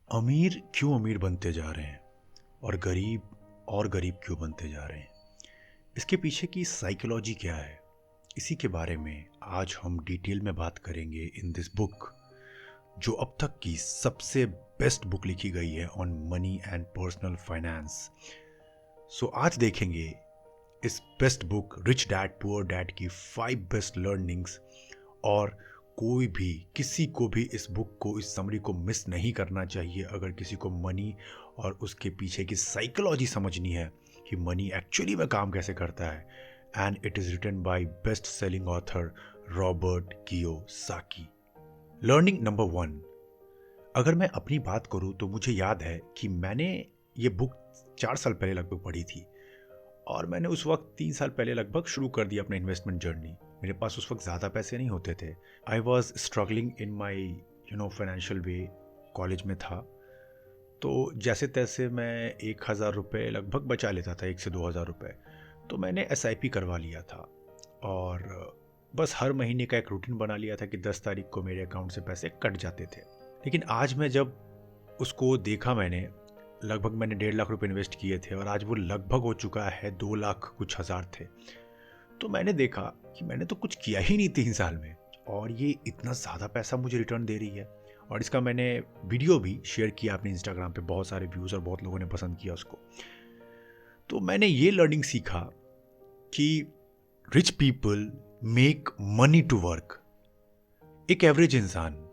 अमीर क्यों अमीर बनते जा रहे हैं और गरीब क्यों बनते जा रहे हैं? इसके पीछे की साइकोलॉजी क्या है? इसी के बारे में आज हम डिटेल में बात करेंगे इन दिस बुक, जो अब तक की सबसे बेस्ट बुक लिखी गई है on money and personal finance. So आज देखेंगे इस best book rich dad poor dad की 5 बेस्ट लर्निंग्स। और कोई भी किसी को भी इस बुक को, इस समरी को मिस नहीं करना चाहिए अगर किसी को मनी और उसके पीछे की साइकोलॉजी समझनी है कि मनी एक्चुअली में काम कैसे करता है। And it is written by best selling author Robert Kiyosaki. Learning number 1, अगर मैं अपनी बात करूं तो मुझे याद है कि मैंने ये बुक 4 साल पहले लगभग पढ़ी थी। और मैंने उस वक्त 3 साल पहले लगभग शुरू कर दिया अपना इन्वेस्टमेंट जर्नी। मेरे पास उस वक्त ज़्यादा पैसे नहीं होते थे। I was struggling in my financial way. College में था तो जैसे तैसे मैं 1,000 रुपये लगभग बचा लेता था, 1 से 2 हज़ार रुपये। तो मैंने SIP करवा लिया था और बस हर महीने का एक रूटीन बना लिया था कि 10 तारीख को मेरे अकाउंट से पैसे कट जाते थे। लेकिन आज मैं जब उसको देखा, लगभग मैंने 1.5 लाख रुपए इन्वेस्ट किए थे और आज वो लगभग हो चुका है 2 लाख कुछ हज़ार थे। तो मैंने देखा कि मैंने तो कुछ किया ही नहीं 3 साल में, और ये इतना ज़्यादा पैसा मुझे रिटर्न दे रही है। और इसका मैंने वीडियो भी शेयर किया अपने इंस्टाग्राम पे, बहुत सारे व्यूज़ और बहुत लोगों ने पसंद किया उसको। तो मैंने ये लर्निंग सीखा कि rich people make money to work. एक एवरेज इंसान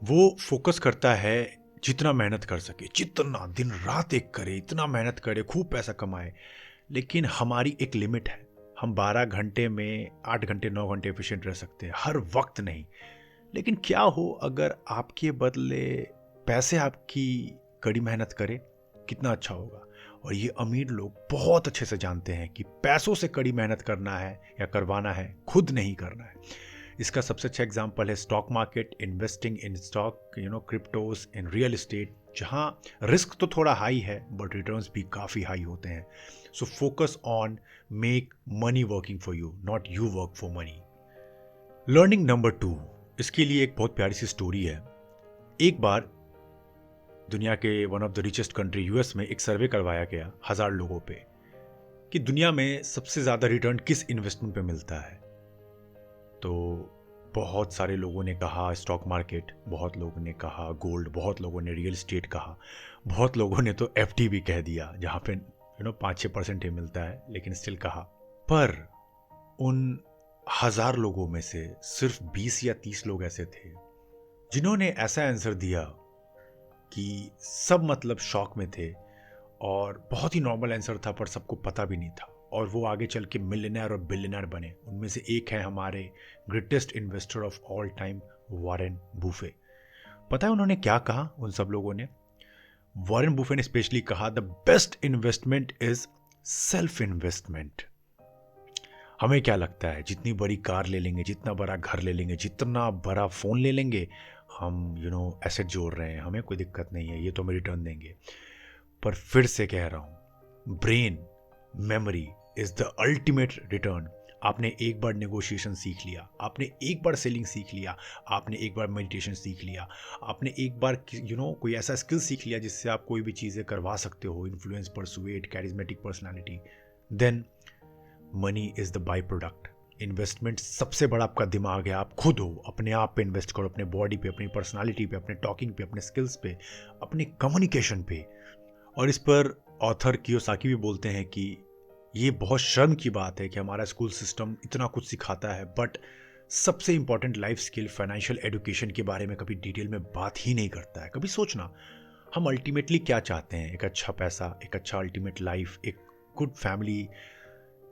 वो फोकस करता है जितना मेहनत कर सके, जितना दिन रात एक करे, इतना मेहनत करे, खूब पैसा कमाए। लेकिन हमारी एक लिमिट है। हम 12 घंटे में 8 घंटे 9 घंटे एफिशिएंट रह सकते हैं, हर वक्त नहीं। लेकिन क्या हो अगर आपके बदले पैसे आपकी कड़ी मेहनत करे, कितना अच्छा होगा। और ये अमीर लोग बहुत अच्छे से जानते हैं कि पैसों से कड़ी मेहनत करना है या करवाना है, खुद नहीं करना है। इसका सबसे अच्छा एग्जांपल है stock market, investing in stock, cryptos, in real estate, जहां रिस्क तो थोड़ा हाई है बट रिटर्न्स भी काफ़ी हाई होते हैं। So focus on make money working for you, not you work for money. Learning number 2, इसके लिए एक बहुत प्यारी सी स्टोरी है। एक बार दुनिया के one of the richest country US में एक सर्वे करवाया गया 1000 लोगों पे कि दुनिया में सबसे ज़्यादा रिटर्न किस इन्वेस्टमेंट पे मिलता है। तो बहुत सारे लोगों ने कहा स्टॉक मार्केट, बहुत लोगों ने कहा गोल्ड, बहुत लोगों ने रियल एस्टेट कहा, बहुत लोगों ने तो FD भी कह दिया जहाँ पे 5-6% ही मिलता है, लेकिन स्टिल कहा। पर उन 1000 लोगों में से सिर्फ 20 या 30 लोग ऐसे थे जिन्होंने ऐसा आंसर दिया कि सब मतलब शॉक में थे। और बहुत ही नॉर्मल आंसर था पर सबको पता भी नहीं था। और वो आगे चल के मिलियनेयर और बिलियनेयर बने। उनमें से एक है हमारे greatest investor of all time, Warren buffet. पता है उन्होंने क्या कहा उन सब लोगों ने? वॉरेन बूफे ने स्पेशली कहा the best investment is self investment. हमें क्या लगता है जितनी बड़ी कार ले लेंगे, जितना बड़ा घर ले लेंगे, जितना बड़ा फ़ोन ले लेंगे, हम एसेट जोड़ रहे हैं, हमें कोई दिक्कत नहीं है, ये तो हमें रिटर्न देंगे। पर फिर से कह रहा हूं, brain memory is the ultimate return. आपने एक बार नेगोशिएशन सीख लिया, आपने एक बार सेलिंग सीख लिया, आपने एक बार मेडिटेशन सीख लिया, आपने एक बार कोई ऐसा स्किल सीख लिया जिससे आप कोई भी चीज़ें करवा सकते हो, influence, persuade, charismatic personality, then money is the byproduct. Investment सबसे बड़ा आपका दिमाग है। आप खुद हो, अपने आप पे इन्वेस्ट करो, अपने बॉडी पे, अपनी पर्सनालिटी पे, अपने टॉकिंग पे, अपने स्किल्स पे, अपने कम्युनिकेशन पे। और इस पर ऑथर कियोसाकी भी बोलते हैं कि ये बहुत शर्म की बात है कि हमारा स्कूल सिस्टम इतना कुछ सिखाता है बट सबसे important life skill, financial education के बारे में कभी डिटेल में बात ही नहीं करता है। कभी सोचना, हम अल्टीमेटली क्या चाहते हैं? एक अच्छा पैसा, एक अच्छा अल्टीमेट लाइफ, एक गुड फैमिली,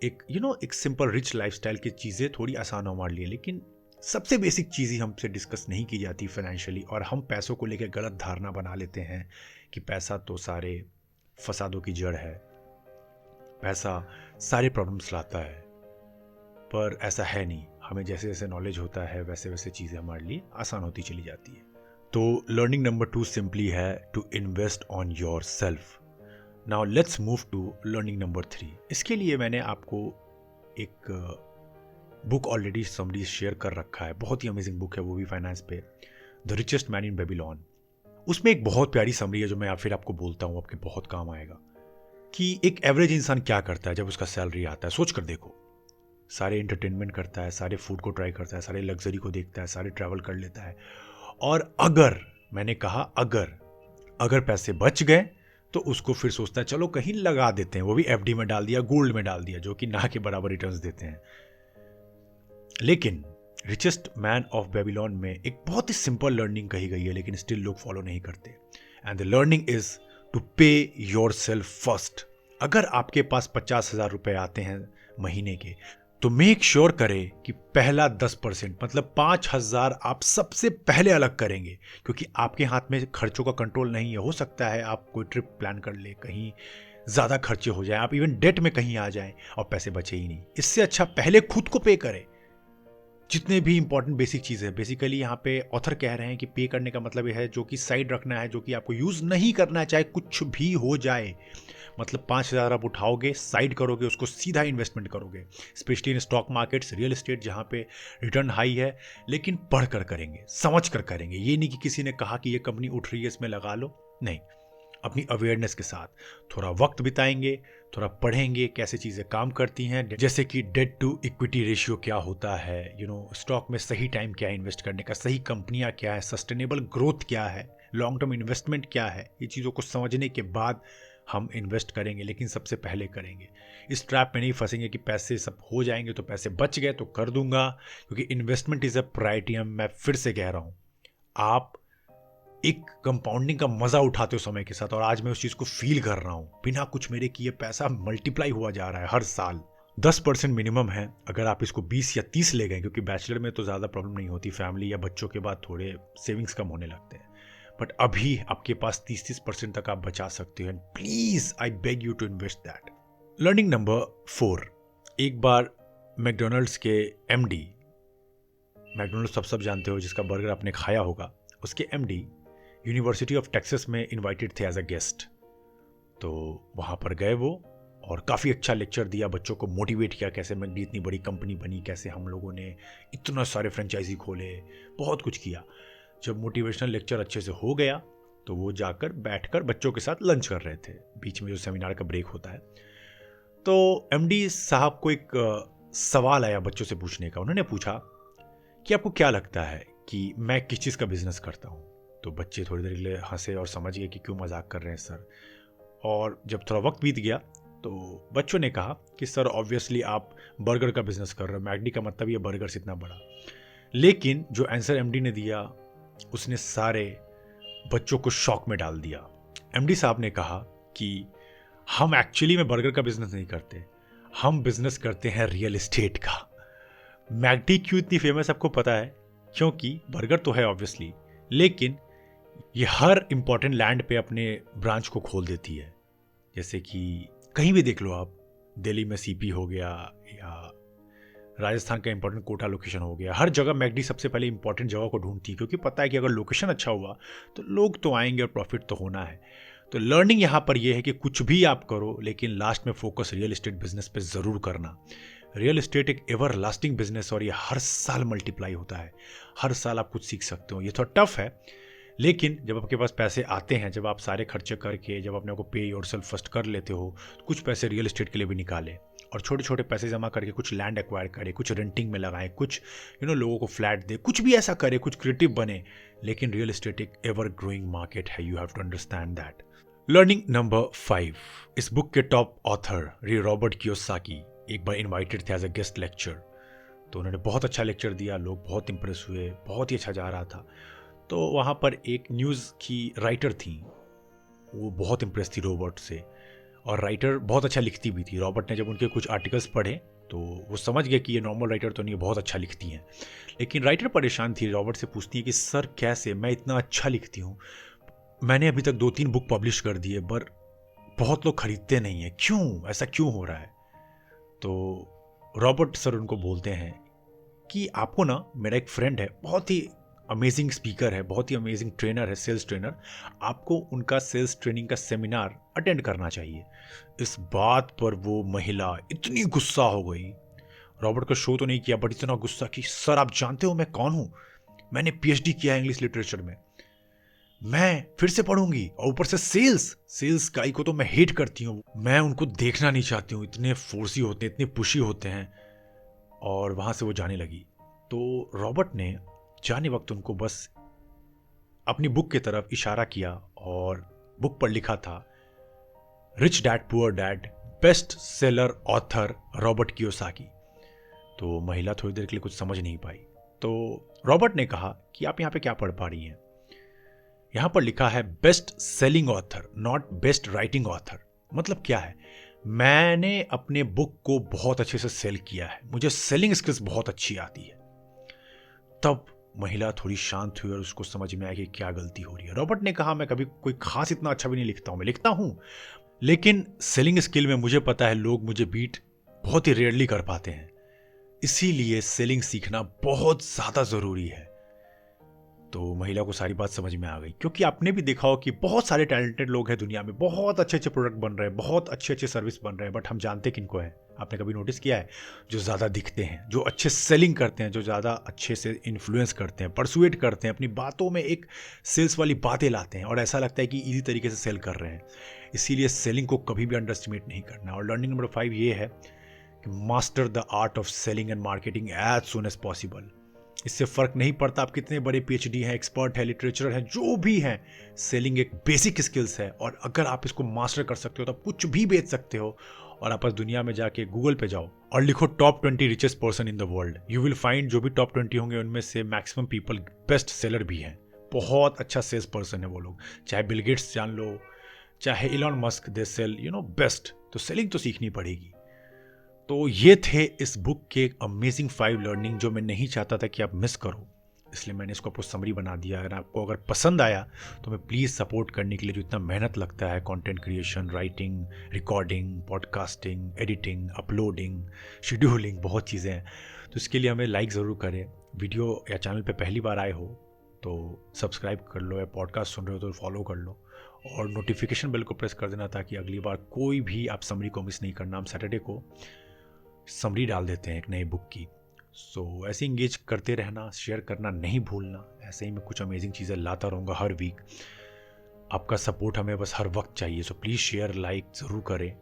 एक सिंपल रिच लाइफस्टाइल की चीज़ें थोड़ी आसान हो हमारे लिए। लेकिन सबसे बेसिक चीज़ ही हमसे डिस्कस नहीं की जाती फाइनेंशियली। और हम पैसों को लेकर गलत धारणा बना लेते हैं कि पैसा तो सारे फसादों की जड़ है, पैसा सारे प्रॉब्लम्स लाता है। पर ऐसा है नहीं। हमें जैसे जैसे नॉलेज होता है वैसे वैसे चीज़ें हमारे लिए आसान होती चली जाती है। तो लर्निंग नंबर 2 सिंपली है to invest on yourself. Now let's move to learning number 3। इसके लिए मैंने आपको एक बुक ऑलरेडी समरी शेयर कर रखा है, बहुत ही अमेजिंग बुक है वो भी फाइनेंस पे, the richest man in Babylon. उसमें एक बहुत प्यारी समरी है जो मैं फिर आपको बोलता हूँ, आपके बहुत काम आएगा, कि एक एवरेज इंसान क्या करता है जब उसका सैलरी आता है। सोच कर देखो, सारे एंटरटेनमेंट करता है, सारे फूड को ट्राई करता है, सारे लग्जरी को देखता है, सारे ट्रैवल कर लेता है। और अगर, मैंने कहा अगर, अगर पैसे बच गए तो उसको फिर सोचता है चलो कहीं लगा देते हैं, वो भी एफडी में डाल दिया, गोल्ड में डाल दिया, जो कि ना के बराबर रिटर्न्स देते हैं। लेकिन रिचेस्ट मैन ऑफ बेबीलोन में एक बहुत ही सिंपल लर्निंग कही गई है, लेकिन स्टिल लोग फॉलो नहीं करते। And the learning is to pay yourself first. अगर आपके पास 50,000 रुपए आते हैं महीने के, तो मेक श्योर करें कि पहला 10%, मतलब 5,000 आप सबसे पहले अलग करेंगे, क्योंकि आपके हाथ में खर्चों का कंट्रोल नहीं है। हो सकता है आप कोई ट्रिप प्लान कर ले, कहीं ज़्यादा खर्चे हो जाए, आप इवन डेट में कहीं आ जाएं और पैसे बचे ही नहीं। इससे अच्छा पहले खुद को पे करें। जितने भी इंपॉर्टेंट बेसिक चीज़ है, बेसिकली यहाँ पे ऑथर कह रहे हैं कि पे करने का मतलब यह है जो कि साइड रखना है, जो कि आपको यूज़ नहीं करना है, चाहे कुछ भी हो जाए। मतलब 5,000 आप उठाओगे, साइड करोगे, उसको सीधा इन्वेस्टमेंट करोगे, specially in stock markets, real estate, जहाँ पे रिटर्न हाई है। लेकिन पढ़ कर करेंगे, समझ कर करेंगे। ये नहीं कि किसी ने कहा कि ये कंपनी उठ रही है इसमें लगा लो, नहीं। अपनी अवेयरनेस के साथ थोड़ा वक्त बिताएंगे, थोड़ा पढ़ेंगे कैसे चीज़ें काम करती हैं, जैसे कि डेट टू इक्विटी रेशियो क्या होता है, स्टॉक में सही टाइम क्या है इन्वेस्ट करने का, सही कंपनियां क्या है, सस्टेनेबल ग्रोथ क्या है, लॉन्ग टर्म इन्वेस्टमेंट क्या है। ये चीज़ों को समझने के बाद हम इन्वेस्ट करेंगे, लेकिन सबसे पहले करेंगे। इस ट्रैप में नहीं फंसेंगे कि पैसे सब हो जाएंगे तो पैसे बच गए तो कर दूंगा, क्योंकि इन्वेस्टमेंट इज़ अ प्रायोरिटी। मैं फिर से कह रहा हूँ, आप एक कंपाउंडिंग का मजा उठाते हो समय के साथ, और आज मैं उस चीज को फील कर रहा हूं। बिना कुछ मेरे किए पैसा मल्टीप्लाई हुआ जा रहा है हर साल। 10% मिनिमम है। अगर आप इसको 20 या 30 ले गए, क्योंकि बैचलर में तो ज्यादा प्रॉब्लम नहीं होती, फैमिली या बच्चों के बाद थोड़े सेविंग्स कम होने लगते हैं, बट अभी आपके पास 30% तक आप बचा सकते हो। And please I beg you to invest that. Learning number 4, एक बार मैकडोनल्ड्स के एमडी, मैकडोनल्ड्स सब जानते हो जिसका बर्गर आपने खाया होगा, उसके एमडी यूनिवर्सिटी ऑफ टेक्सास में इनवाइटेड थे एज अ गेस्ट। तो वहाँ पर गए वो, और काफ़ी अच्छा लेक्चर दिया, बच्चों को मोटिवेट किया कैसे मैकडी इतनी बड़ी कंपनी बनी, कैसे हम लोगों ने इतना सारे फ्रेंचाइजी खोले, बहुत कुछ किया। जब मोटिवेशनल लेक्चर अच्छे से हो गया तो वो जाकर बैठकर बच्चों के साथ लंच कर रहे थे, बीच में जो सेमिनार का ब्रेक होता है। तो एमडी साहब को एक सवाल आया बच्चों से पूछने का। उन्होंने पूछा कि आपको क्या लगता है कि मैं किस चीज़ का बिजनेस करता हूँ। तो बच्चे थोड़ी देर के लिए हंसे और समझ गए कि क्यों मजाक कर रहे हैं सर। और जब थोड़ा वक्त बीत गया तो बच्चों ने कहा कि सर ऑब्वियसली आप बर्गर का बिजनेस कर रहे हो, मैकडी का मतलब ये बर्गर से इतना बड़ा। लेकिन जो आंसर एमडी ने दिया उसने सारे बच्चों को शॉक में डाल दिया। एमडी साहब ने कहा कि हम एक्चुअली में बर्गर का बिजनेस नहीं करते, हम बिजनेस करते हैं रियल एस्टेट का। मैकडी क्यों इतनी फेमस आपको पता है? क्योंकि बर्गर तो है ऑब्वियसली, लेकिन ये हर इंपॉर्टेंट लैंड पे अपने ब्रांच को खोल देती है। जैसे कि कहीं भी देख लो आप, दिल्ली में सीपी हो गया, या राजस्थान का इंपॉर्टेंट कोटा लोकेशन हो गया, हर जगह मैकडी सबसे पहले इंपॉर्टेंट जगह को ढूंढती है, क्योंकि पता है कि अगर लोकेशन अच्छा हुआ तो लोग तो आएंगे और प्रॉफिट तो होना है। तो लर्निंग यहाँ पर यह है कि कुछ भी आप करो, लेकिन लास्ट में फोकस रियल एस्टेट बिजनेस पे ज़रूर करना। रियल एस्टेट एक एवर लास्टिंग बिजनेस, और ये हर साल मल्टीप्लाई होता है, हर साल आप कुछ सीख सकते हो। ये थोड़ा टफ है, लेकिन जब आपके पास पैसे आते हैं, जब आप सारे खर्चे करके, जब अपने को पे योरसेल्फ फर्स्ट कर लेते हो, कुछ पैसे रियल एस्टेट के लिए भी निकालें, और छोटे छोटे पैसे जमा करके कुछ लैंड एक्वायर करें, कुछ रेंटिंग में लगाएं, कुछ लोगों को फ्लैट दे, कुछ भी ऐसा करें, कुछ क्रिएटिव बने। लेकिन रियल एस्टेट एक एवर ग्रोइंग मार्केट है, you have to understand that. Learning number 5, इस बुक के टॉप ऑथर रॉबर्ट कियोसाकी एक बार इन्वाइटेड थे एज अ गेस्ट लेक्चर। तो उन्होंने बहुत अच्छा लेक्चर दिया, लोग बहुत इंप्रेस हुए, बहुत ही अच्छा जा रहा था। तो वहाँ पर एक न्यूज़ की राइटर थी, वो बहुत इंप्रेस थी रॉबर्ट से, और राइटर बहुत अच्छा लिखती भी थी। रॉबर्ट ने जब उनके कुछ आर्टिकल्स पढ़े तो वो समझ गए कि ये नॉर्मल राइटर तो नहीं है, बहुत अच्छा लिखती हैं। लेकिन राइटर परेशान थी, रॉबर्ट से पूछती है कि सर कैसे, मैं इतना अच्छा लिखती हूँ, मैंने अभी तक 2-3 बुक पब्लिश कर दी है, पर बहुत लोग खरीदते नहीं है, क्यों, ऐसा क्यों हो रहा है? तो रॉबर्ट सर उनको बोलते हैं कि आपको ना, मेरा एक फ्रेंड है, बहुत ही अमेजिंग स्पीकर है, बहुत ही अमेजिंग ट्रेनर है, सेल्स ट्रेनर, आपको उनका सेल्स ट्रेनिंग का सेमिनार अटेंड करना चाहिए। इस बात पर वो महिला इतनी गुस्सा हो गई, रॉबर्ट का शो तो नहीं किया, बट इतना गुस्सा कि सर आप जानते हो मैं कौन हूँ, मैंने पीएचडी किया है इंग्लिश लिटरेचर में, मैं फिर से पढ़ूंगी, और ऊपर से सेल्स गाई को तो मैं हेट करती हूँ, मैं उनको देखना नहीं चाहती हूँ, इतने फोर्सी होते हैं, इतने पुशी होते हैं। और वहां से वो जाने लगी। तो रॉबर्ट ने जाने वक्त उनको बस अपनी बुक की तरफ इशारा किया और बुक पर लिखा था rich dad poor dad, best seller author Robert Kiyosaki. तो महिला थोड़ी देर के लिए कुछ समझ नहीं पाई। तो रॉबर्ट ने कहा कि आप यहाँ पे क्या पढ़ पा रही हैं? यहाँ पर लिखा है best selling author, not best writing author. मतलब क्या है? मैंने अपने बुक को बहुत अच्छे से सेल किया है, मुझे सेलिंग स्किल्स बहुत अच्छी आती है। तब महिला थोड़ी शांत हुई और उसको समझ में आया कि क्या गलती हो रही है। रॉबर्ट ने कहा मैं कभी कोई खास इतना अच्छा भी नहीं लिखता हूं, मैं लिखता हूं, लेकिन सेलिंग स्किल में मुझे पता है लोग मुझे बीट बहुत ही रेयरली कर पाते हैं, इसीलिए सेलिंग सीखना बहुत ज्यादा जरूरी है। तो महिला को सारी बात समझ में आ गई, क्योंकि आपने भी देखा हो कि बहुत सारे टैलेंटेड लोग हैं दुनिया में, बहुत अच्छे अच्छे प्रोडक्ट बन रहे हैं, बहुत अच्छे अच्छे सर्विस बन रहे हैं, बट हम जानते किनको हैं? आपने कभी नोटिस किया है? जो ज़्यादा दिखते हैं, जो अच्छे सेलिंग करते हैं, जो ज़्यादा अच्छे से इन्फ्लुएंस करते हैं, परसुएट करते हैं, अपनी बातों में एक सेल्स वाली बातें लाते हैं और ऐसा लगता है कि ईजी तरीके से सेल कर रहे हैं। इसीलिए सेलिंग को कभी भी अंडर एस्टिमेट नहीं करना। और लर्निंग नंबर 5 ये है कि master the art of selling and marketing as soon as possible. इससे फर्क नहीं पड़ता आप कितने बड़े पीएचडी हैं, एक्सपर्ट है, लिटरेचर है, जो भी हैं, सेलिंग एक बेसिक स्किल्स है और अगर आप इसको मास्टर कर सकते हो तो आप कुछ भी बेच सकते हो। और आप बस दुनिया में जाके गूगल पे जाओ और लिखो top 20 richest person in the world, you will find जो भी टॉप 20 होंगे उनमें से मैक्सिमम पीपल बेस्ट सेलर भी हैं, बहुत अच्छा सेल्स पर्सन है वो लोग। चाहे बिल गेट्स जान लो, चाहे Elon Musk, they sell best. तो सेलिंग तो सीखनी पड़ेगी। तो ये थे इस बुक के अमेजिंग 5 लर्निंग जो मैं नहीं चाहता था कि आप मिस करो, इसलिए मैंने इसको आपको समरी बना दिया। अगर आपको अगर पसंद आया तो मैं प्लीज़ सपोर्ट करने के लिए, जो इतना मेहनत लगता है content creation, writing, recording, podcasting, editing, uploading, scheduling, बहुत चीज़ें हैं, तो इसके लिए हमें लाइक ज़रूर करें। वीडियो या चैनल पे पहली बार आए हो तो सब्सक्राइब कर लो, या पॉडकास्ट सुन रहे हो तो फॉलो कर लो और नोटिफिकेशन बेल को प्रेस कर देना ताकि अगली बार कोई भी आप समरी को मिस नहीं करना। हम सैटरडे को समरी डाल देते हैं एक नई बुक की। सो ऐसे इंगेज करते रहना, शेयर करना नहीं भूलना। ऐसे ही मैं कुछ अमेजिंग चीज़ें लाता रहूँगा हर वीक। आपका सपोर्ट हमें बस हर वक्त चाहिए, सो प्लीज़ शेयर लाइक ज़रूर करें।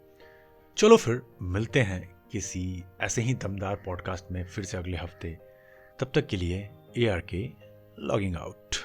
चलो फिर मिलते हैं किसी ऐसे ही दमदार पॉडकास्ट में फिर से अगले हफ्ते। तब तक के लिए ARK लॉगिंग आउट।